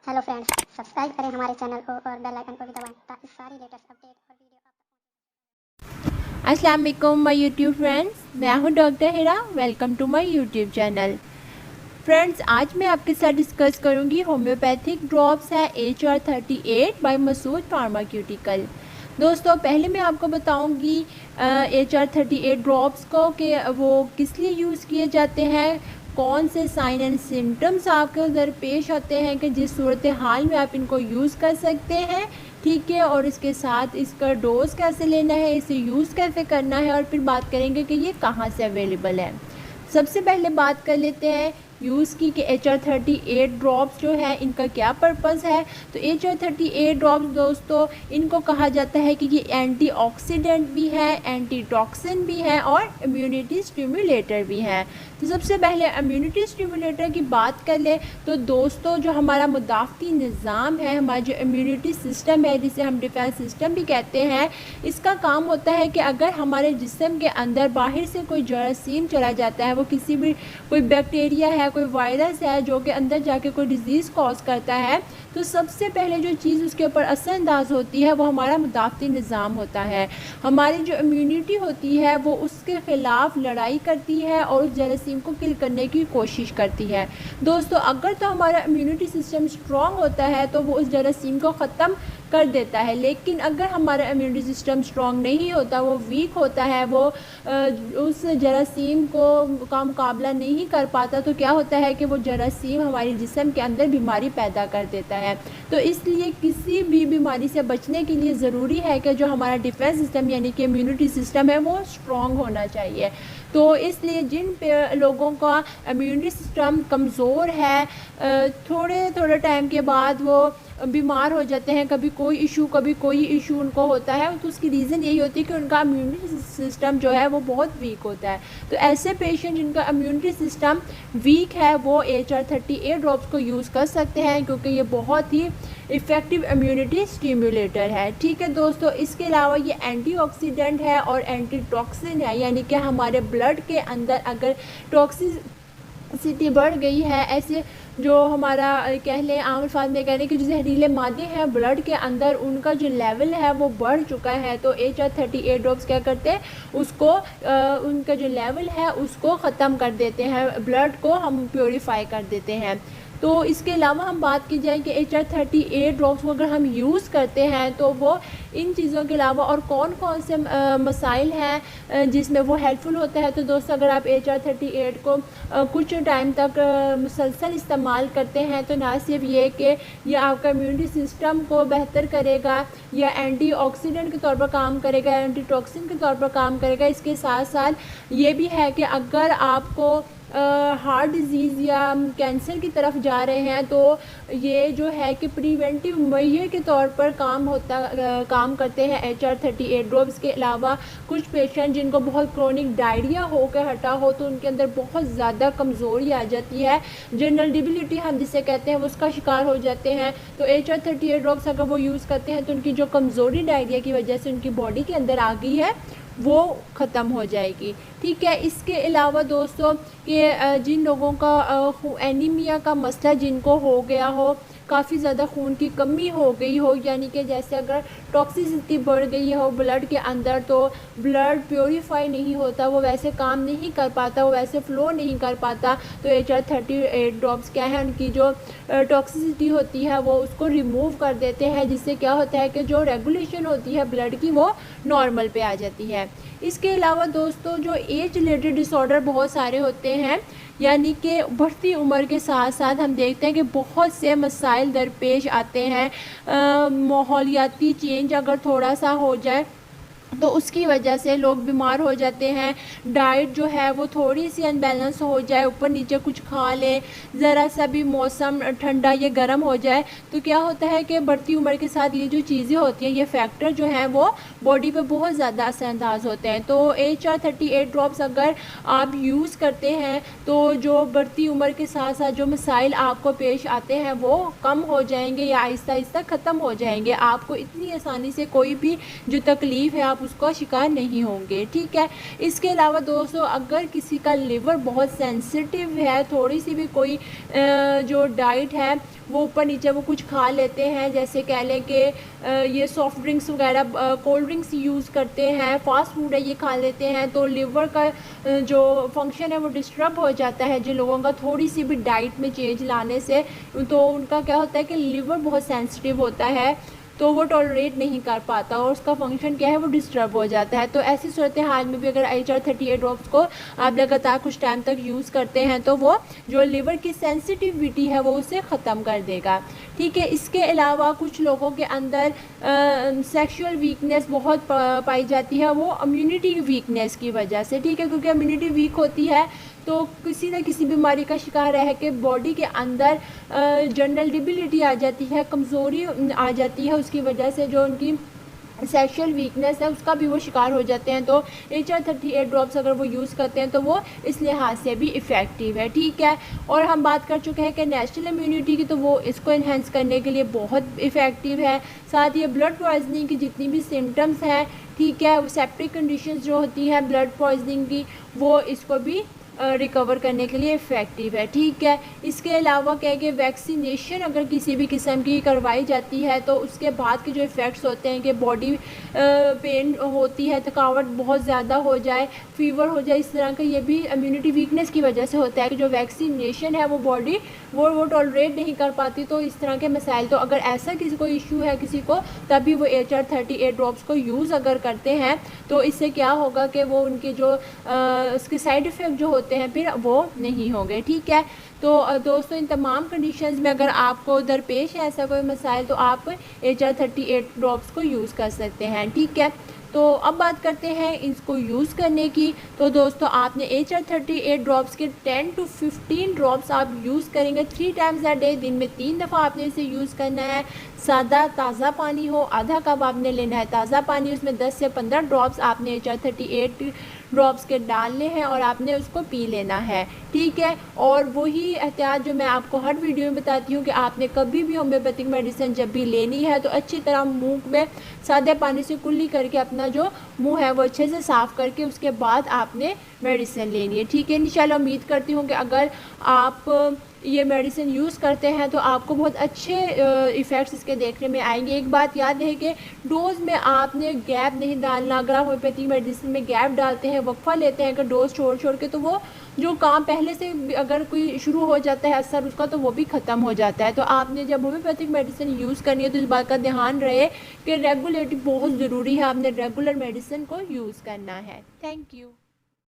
Hello friends, subscribe करें हमारे channel को और बेल आइकन को भी दबाएं ताकि सारी लेटेस्ट अपडेट और वीडियो अस्सलाम वालेकुम माय यूट्यूब फ्रेंड्स, मैं हूं doctor Hira. Welcome to my YouTube channel. Friends, आज मैं आपके साथ डिस्कस करूंगी होम्योपैथिक ड्रॉप्स है HR38 बाय मसूद फार्मास्यूटिकल। दोस्तों, पहले मैं आपको बताऊंगी HR38 ड्रॉप्स को कि वो किस लिए यूज़ किए जाते हैं, कौन से साइन एंड सिम्टम्स आपके उधर पेश आते हैं कि जिस सूरत हाल में आप इनको यूज़ कर सकते हैं, ठीक है। और इसके साथ इसका डोज कैसे लेना है, इसे यूज़ कैसे करना है, और फिर बात करेंगे कि ये कहाँ से अवेलेबल है। सबसे पहले बात कर लेते हैं यूज़ की कि HR38 ड्रॉप्स जो है इनका क्या पर्पस है। तो HR38 ड्रॉप्स दोस्तों, इनको कहा जाता है कि ये एंटीऑक्सीडेंट भी है, एंटी टॉक्सिन भी है और इम्यूनिटी स्टिमुलेटर भी है। तो सबसे पहले इम्यूनिटी स्टिमुलेटर की बात कर ले तो दोस्तों, जो हमारा मुदाफ़ती निज़ाम है, हमारा जो इम्यूनिटी सिस्टम है, जिसे हम डिफेंस सिस्टम भी कहते हैं, इसका काम होता है कि अगर हमारे जिस्म के अंदर बाहर से कोई जरासीम चला जाता है, वो किसी भी कोई बैक्टीरिया है, कोई वायरस है जो कि अंदर जाके कोई डिज़ीज़ कॉज करता है, तो सबसे पहले जो चीज़ उसके ऊपर असरअंदाज होती है वो हमारा मुदाफ़ती निज़ाम होता है। हमारी जो इम्यूनिटी होती है वो उसके ख़िलाफ़ लड़ाई करती है और उस जरासीम को किल करने की कोशिश करती है। दोस्तों, अगर तो हमारा इम्यूनिटी सिस्टम स्ट्रॉन्ग होता है तो वो उस जरासीम को ख़त्म कर देता है, लेकिन अगर हमारा इम्यूनिटी सिस्टम स्ट्रॉन्ग नहीं होता, वो वीक होता है, वो उस जरासीम का मुकाबला नहीं कर पाता, तो क्या होता है कि वो जरासीम हमारे जिस्म के अंदर बीमारी पैदा कर देता है। तो इसलिए किसी भी बीमारी से बचने के लिए ज़रूरी है कि जो हमारा डिफेंस सिस्टम यानी कि इम्यूनिटी सिस्टम है वो स्ट्रॉन्ग होना चाहिए। तो इसलिए जिन लोगों का इम्यूनिटी सिस्टम कमज़ोर है, थोड़े टाइम के बाद वो बीमार हो जाते हैं, कभी कोई इशू उनको होता है, तो उसकी रीज़न यही होती है कि उनका इम्यूनिटी सिस्टम जो है वो बहुत वीक होता है। तो ऐसे पेशेंट जिनका इम्यूनिटी सिस्टम वीक है वो HR38 ड्रॉप्स को यूज़ कर सकते हैं, क्योंकि ये बहुत ही इफ़ेक्टिव इम्यूनिटी स्टिमुलेटर है, ठीक है दोस्तों। इसके अलावा ये एंटीऑक्सीडेंट है और एंटी टॉक्सिन है, यानी कि हमारे ब्लड के अंदर अगर टॉक्सिसिटी बढ़ गई है, ऐसे जो हमारा कह लें आम अल्फाज में कह लें कि जो जहरीले मादे हैं ब्लड के अंदर, उनका जो लेवल है वो बढ़ चुका है, तो HR38 ड्रॉप्स क्या करते हैं, उसको उनका जो लेवल है उसको ख़त्म कर देते हैं, ब्लड को हम प्योरीफाई कर देते हैं। तो इसके अलावा हम बात की जाए कि HR38 ड्रॉप्स को अगर हम यूज़ करते हैं तो वो इन चीज़ों के अलावा और कौन कौन से मसाइल हैं जिसमें वो हेल्पफुल होता है। तो दोस्तों, अगर आप HR38 को कुछ टाइम तक मुसलसल इस्तेमाल करते हैं तो ना सिर्फ ये कि ये आपका इम्यूनिटी सिस्टम को बेहतर करेगा या एंटीऑक्सीडेंट के तौर पर काम करेगा, एंटी टॉक्सिन के तौर पर काम करेगा, इसके साथ साथ ये भी है कि अगर आपको हार्ट डिज़ीज़ या कैंसर की तरफ जा रहे हैं तो ये जो है कि प्रिवेंटिव मेजर के तौर पर काम करते हैं HR38 ड्रॉप्स। के अलावा कुछ पेशेंट जिनको बहुत क्रोनिक डायरिया होकर हटा हो, तो उनके अंदर बहुत ज़्यादा कमज़ोरी आ जाती है, जनरल डिबिलिटी हम जिसे कहते हैं, वो उसका शिकार हो जाते हैं। तो HR38 ड्रॉप्स अगर वो यूज़ करते हैं तो उनकी जो कमज़ोरी डायरिया की वजह से उनकी बॉडी के अंदर आ गई है वो ख़त्म हो जाएगी, ठीक है। इसके अलावा दोस्तों, कि जिन लोगों का एनीमिया का मसला जिनको हो गया हो, काफ़ी ज़्यादा खून की कमी हो गई हो, यानी कि जैसे अगर टॉक्सिसिटी बढ़ गई हो ब्लड के अंदर, तो ब्लड प्योरीफाई नहीं होता, वो वैसे काम नहीं कर पाता, वो वैसे फ़्लो नहीं कर पाता, तो HR38 ड्रॉप्स क्या है, उनकी जो टॉक्सिसिटी होती है वो उसको रिमूव कर देते हैं, जिससे क्या होता है कि जो रेगुलेशन होती है ब्लड की वो नॉर्मल पे आ जाती है। इसके अलावा दोस्तों, जो एज रिलेटेड डिसऑर्डर बहुत सारे होते हैं, यानी कि बढ़ती उम्र के साथ साथ हम देखते हैं कि बहुत से मसाइल दरपेश आते हैं। माहौलियाती चेंज अगर थोड़ा सा हो जाए तो उसकी वजह से लोग बीमार हो जाते हैं। डाइट जो है वो थोड़ी सी अनबैलेंस हो जाए, ऊपर नीचे कुछ खा लें, ज़रा सा भी मौसम ठंडा या गर्म हो जाए, तो क्या होता है कि बढ़ती उम्र के साथ ये जो चीज़ें होती हैं, ये फैक्टर जो हैं वो बॉडी पे बहुत ज़्यादा असरअंदाज होते हैं। तो HR38 ड्रॉप्स अगर आप यूज़ करते हैं तो जो बढ़ती उम्र के साथ साथ जो मसाइल आपको पेश आते हैं वो कम हो जाएंगे या आहिस्ता आहिस्ता ख़त्म हो जाएंगे। आपको इतनी आसानी से कोई भी जो तकलीफ़ है आप उसका शिकार नहीं होंगे। ठीक है, इसके अलावा दोस्तों अगर किसी का लिवर बहुत सेंसिटिव है, थोड़ी सी भी कोई जो डाइट है वो ऊपर नीचे वो कुछ खा लेते हैं, जैसे कह लें कि ये सॉफ्ट ड्रिंक्स वगैरह कोल्ड ड्रिंक्स यूज़ करते हैं, फास्ट फूड है ये खा लेते हैं, तो लिवर का जो फंक्शन है वो डिस्टर्ब हो जाता है। जिन लोगों का थोड़ी सी भी डाइट में चेंज लाने से तो उनका क्या होता है कि लिवर बहुत सेंसिटिव होता है, तो वो टॉलरेट नहीं कर पाता और उसका फंक्शन क्या है वो डिस्टर्ब हो जाता है। तो ऐसी सूरत हाल में भी अगर HR38 ड्रॉप्स को आप लगातार कुछ टाइम तक यूज़ करते हैं तो वो जो लिवर की सेंसिटिविटी है वो उसे ख़त्म कर देगा। ठीक है, इसके अलावा कुछ लोगों के अंदर सेक्सुअल वीकनेस बहुत पाई जाती है, वो इम्यूनिटी वीकनेस की वजह से। ठीक है, क्योंकि इम्यूनिटी वीक होती है तो किसी न किसी बीमारी का शिकार रह के बॉडी के अंदर जनरल डिबिलिटी आ जाती है, कमज़ोरी आ जाती है, उसकी वजह से जो उनकी सेक्सुअल वीकनेस है उसका भी वो शिकार हो जाते हैं। तो HR38 ड्रॉप्स अगर वो यूज़ करते हैं तो वो इस लिहाज से भी इफ़ेक्टिव है। ठीक है, और हम बात कर चुके हैं कि नेचुरल इम्यूनिटी की, तो वो इसको इन्हेंस करने के लिए बहुत इफ़ेक्टिव है। साथ ही ब्लड पॉइजनिंग की जितनी भी सिम्टम्स हैं, ठीक है, सेप्टिक कंडीशंस जो होती हैं ब्लड पॉइजनिंग की, वो इसको भी रिकवर करने के लिए इफ़ेक्टिव है। ठीक है, इसके अलावा क्या है कि वैक्सीनेशन अगर किसी भी किस्म की करवाई जाती है तो उसके बाद के जो इफ़ेक्ट्स होते हैं कि बॉडी पेन होती है, थकावट बहुत ज़्यादा हो जाए, फीवर हो जाए, इस तरह का ये भी इम्यूनिटी वीकनेस की वजह से होता है कि जो वैक्सीनेशन है वो बॉडी वो टॉलरेट नहीं कर पाती। तो इस तरह के मसाइल, तो अगर ऐसा किसी को इशू है किसी को, तभी वो HR38 ड्रॉप्स को यूज़ अगर करते हैं तो इससे क्या होगा कि वो उनके जो उसके साइड इफ़ेक्ट जो होते हैं फिर वो नहीं होंगे। ठीक है, तो दोस्तों इन तमाम कंडीशंस में अगर आपको दरपेश है ऐसा कोई मसाइल तो आप HR38 ड्रॉप्स को यूज़ कर सकते हैं। ठीक है, तो अब बात करते हैं इसको यूज़ करने की। तो दोस्तों आपने HR38 ड्रॉप्स के 10 to 15 ड्रॉप्स आप यूज़ करेंगे 3 टाइम्स अ डे, दिन में 3 दफ़ा आपने इसे यूज़ करना है। सादा ताज़ा पानी हो, आधा कप आपने लेना है ताज़ा पानी, उसमें 10 से 15 ड्रॉप्स आपने HR38 ड्रॉप्स के डालने हैं और आपने उसको पी लेना है। ठीक है, और वही एहतियात जो मैं आपको हर वीडियो में बताती हूँ कि आपने कभी भी होम्योपैथिक मेडिसिन जब भी लेनी है तो अच्छी तरह मुंह में सादे पानी से कुल्ली करके अपना जो मुंह है वो अच्छे से साफ़ करके उसके बाद आपने मेडिसिन लेनी है। ठीक है, इंशाल्लाह उम्मीद करती हूँ कि अगर आप ये मेडिसिन यूज़ करते हैं तो आपको बहुत अच्छे इफ़ेक्ट्स इसके देखने में आएंगे। एक बात याद है कि डोज़ में आपने गैप नहीं डालना। अगर आप होम्योपैथिक मेडिसिन में गैप डालते हैं, वक्फा लेते हैं अगर डोज छोड़ के, तो वो जो काम पहले से अगर कोई शुरू हो जाता है असर उसका, तो वो भी ख़त्म हो जाता है। तो आपने जब होम्योपैथिक मेडिसिन यूज़ करनी है तो इस बात का ध्यान रहे कि रेगुलरिटी बहुत ज़रूरी है, आपने रेगुलर मेडिसिन को यूज़ करना है। Thank you.